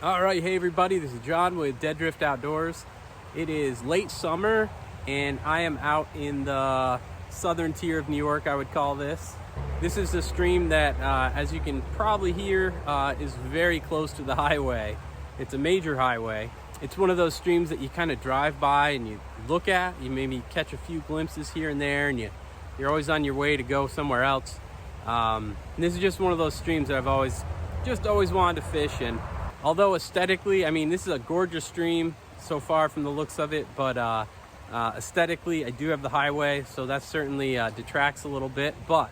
All right, hey everybody, this is John with Dead Drift Outdoors. It is late summer and I am out in the southern tier of New York, I would call this. This is a stream that, as you can probably hear, is very close to the highway. It's a major highway. It's one of those streams that you kind of drive by and you look at, you maybe catch a few glimpses here and there, and you're always on your way to go somewhere else. And this is just one of those streams that I've always wanted to fish. And although aesthetically, I mean, this is a gorgeous stream so far from the looks of it, but aesthetically, I do have the highway, so that certainly detracts a little bit. But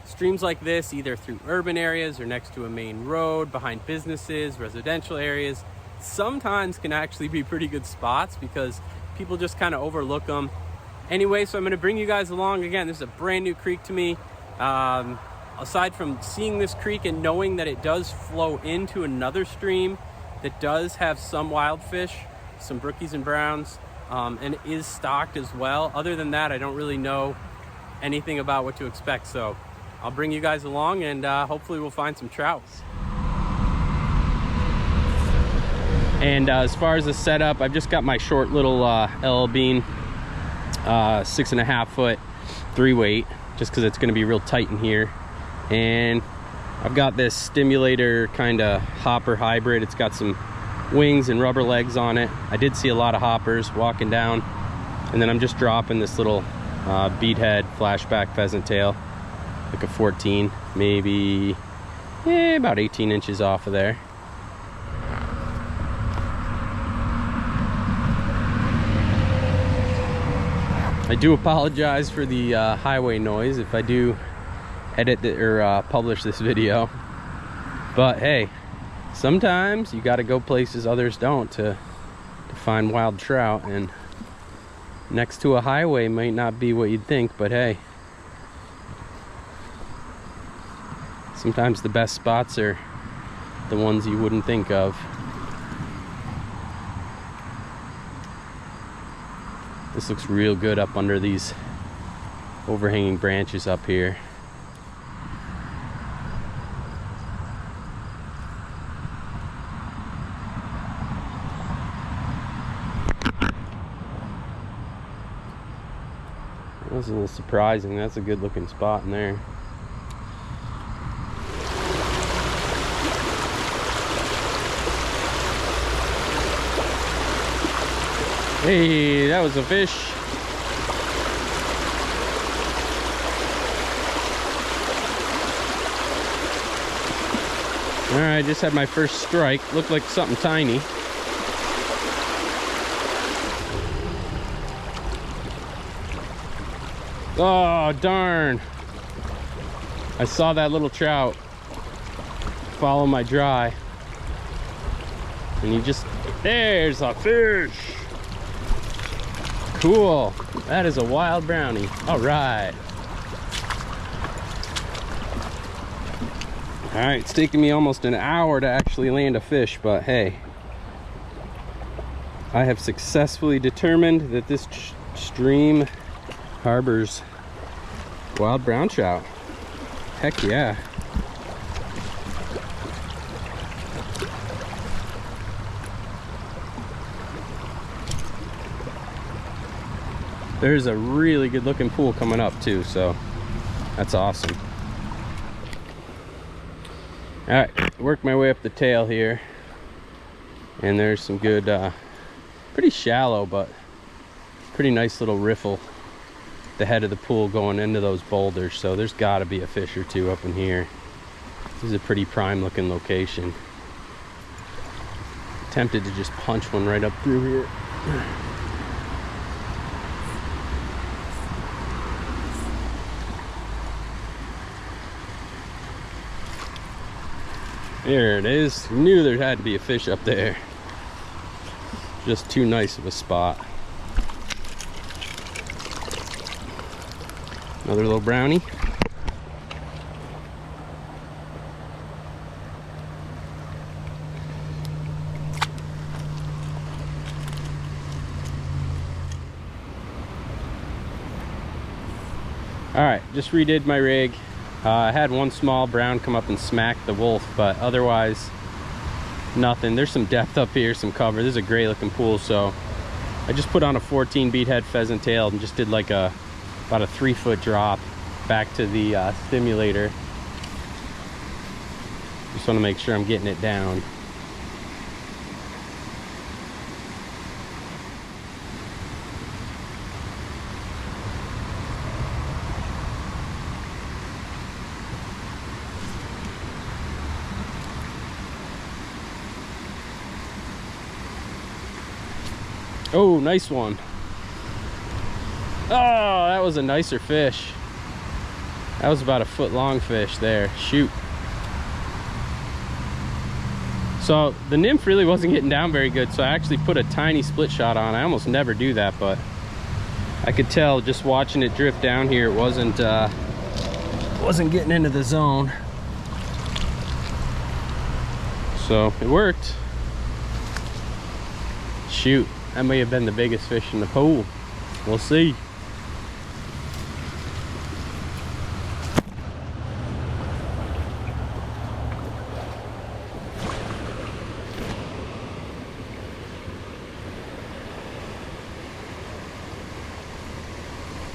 streams like this, either through urban areas or next to a main road, behind businesses, residential areas, sometimes can actually be pretty good spots because people just kind of overlook them. Anyway, so I'm going to bring you guys along. Again, this is a brand new creek to me. Aside from seeing this creek and knowing that it does flow into another stream that does have some wild fish, some brookies and browns, and it is stocked as well. Other than that, I don't really know anything about what to expect. So I'll bring you guys along and hopefully we'll find some trouts. And as far as the setup, I've just got my short little LL Bean 6.5 foot 3-weight, just because it's going to be real tight in here. And I've got this stimulator kind of hopper hybrid. It's got some wings and rubber legs on it. I did see a lot of hoppers walking down. And then I'm just dropping this little beadhead flashback pheasant tail, like a 14, maybe about 18 inches off of there. I do apologize for the highway noise if I do edit or publish this video, but hey, sometimes you got to go places others don't to find wild trout, and next to a highway might not be what you'd think, but hey, sometimes the best spots are the ones you wouldn't think of. This looks real good up under these overhanging branches up here. That was a little surprising. That's a good looking spot in there. Hey, that was a fish. All right, just had my first strike. Looked like something tiny. Oh, darn. I saw that little trout follow my dry. And he just, there's a fish. Cool. That is a wild brownie. All right. All right, it's taken me almost an hour to actually land a fish, but hey, I have successfully determined that this stream harbors wild brown trout. Heck yeah. There's a really good looking pool coming up too, so that's awesome. All right, work my way up the tail here, and there's some good, pretty shallow, but pretty nice little riffle at the head of the pool going into those boulders, so there's got to be a fish or two up in here. This is a pretty prime looking location. Tempted to just punch one right up through here. There it is. Knew there had to be a fish up there. Just too nice of a spot. Another little brownie. All right, just redid my rig. I had one small brown come up and smack the wolf, but otherwise nothing. There's some depth up here, some cover. This is a great looking pool, so I just put on a 14 bead head pheasant tail and just did like about a 3-foot drop back to the stimulator. Just want to make sure I'm getting it down. Oh, nice one. Oh, that was a nicer fish. That was about a foot long fish there. Shoot. So the nymph really wasn't getting down very good, so I actually put a tiny split shot on. I almost never do that, but I could tell just watching it drift down here, it wasn't getting into the zone. So it worked. Shoot. That may have been the biggest fish in the pool. We'll see.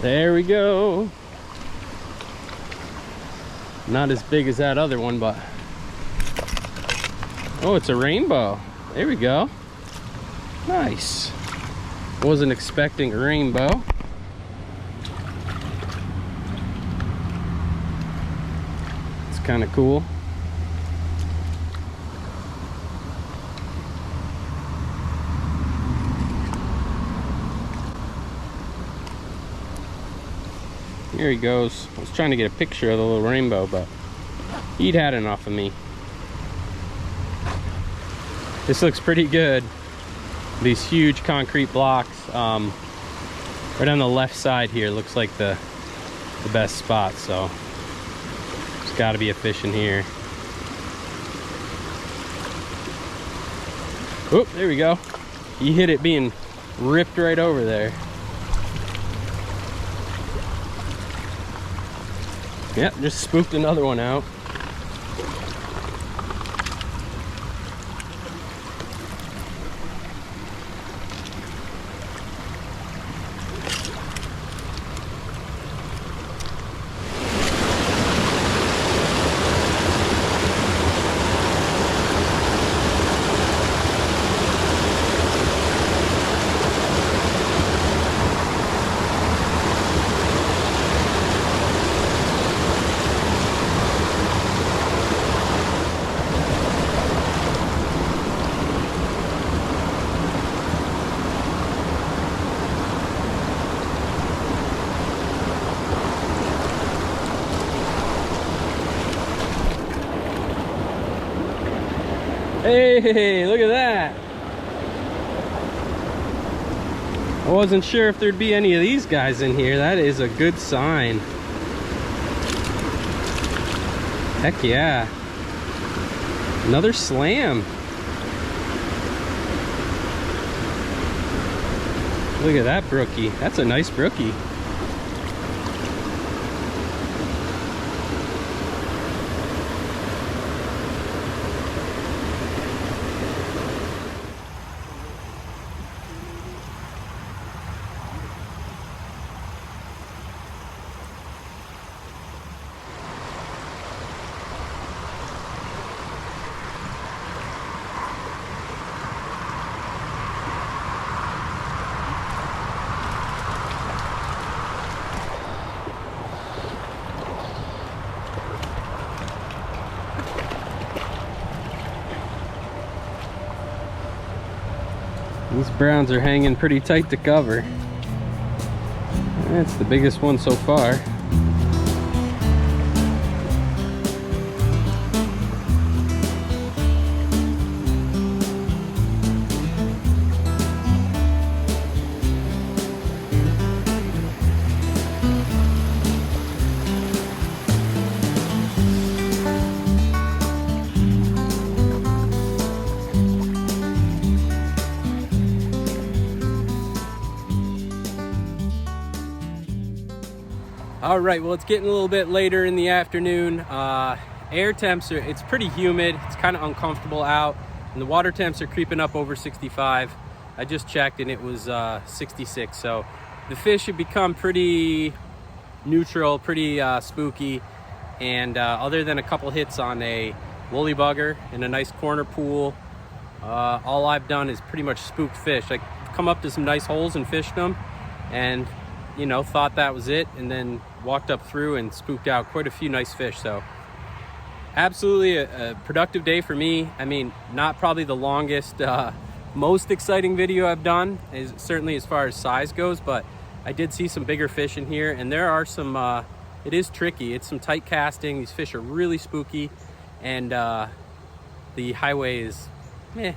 There we go. Not as big as that other one, but oh, it's a rainbow. There we go. Nice. Wasn't expecting a rainbow. It's kind of cool. Here he goes. I was trying to get a picture of the little rainbow, but he'd had enough of me. This looks pretty good. These huge concrete blocks right on the left side here looks like the best spot, so there's got to be a fish in here. Oop, there we go. He hit it being ripped right over there. Yep, just spooked another one out. Hey, look at that. I wasn't sure if there'd be any of these guys in here. That is a good sign. Heck yeah. Another slam. Look at that brookie. That's a nice brookie. These browns are hanging pretty tight to cover. That's the biggest one so far. All right, well, it's getting a little bit later in the afternoon. Air temps it's pretty humid. It's kind of uncomfortable out. and the water temps are creeping up over 65. I just checked and it was 66. So the fish have become pretty neutral, pretty spooky. And other than a couple hits on a woolly bugger in a nice corner pool, all I've done is pretty much spooked fish. Like, come up to some nice holes and fished them, and you know, thought that was it, and then walked up through and spooked out quite a few nice fish. So absolutely a productive day for me. I mean, not probably the longest, most exciting video I've done, is certainly as far as size goes, but I did see some bigger fish in here, and there are some, it is tricky. It's some tight casting. These fish are really spooky, and the highway is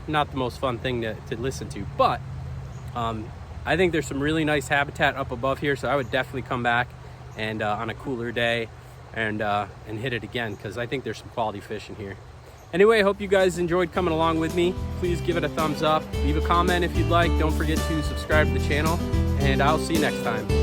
not the most fun thing to listen to, but I think there's some really nice habitat up above here, so I would definitely come back and on a cooler day and hit it again, because I think there's some quality fish in here. Anyway, I hope you guys enjoyed coming along with me. Please give it a thumbs up, leave a comment if you'd like. Don't forget to subscribe to the channel, and I'll see you next time.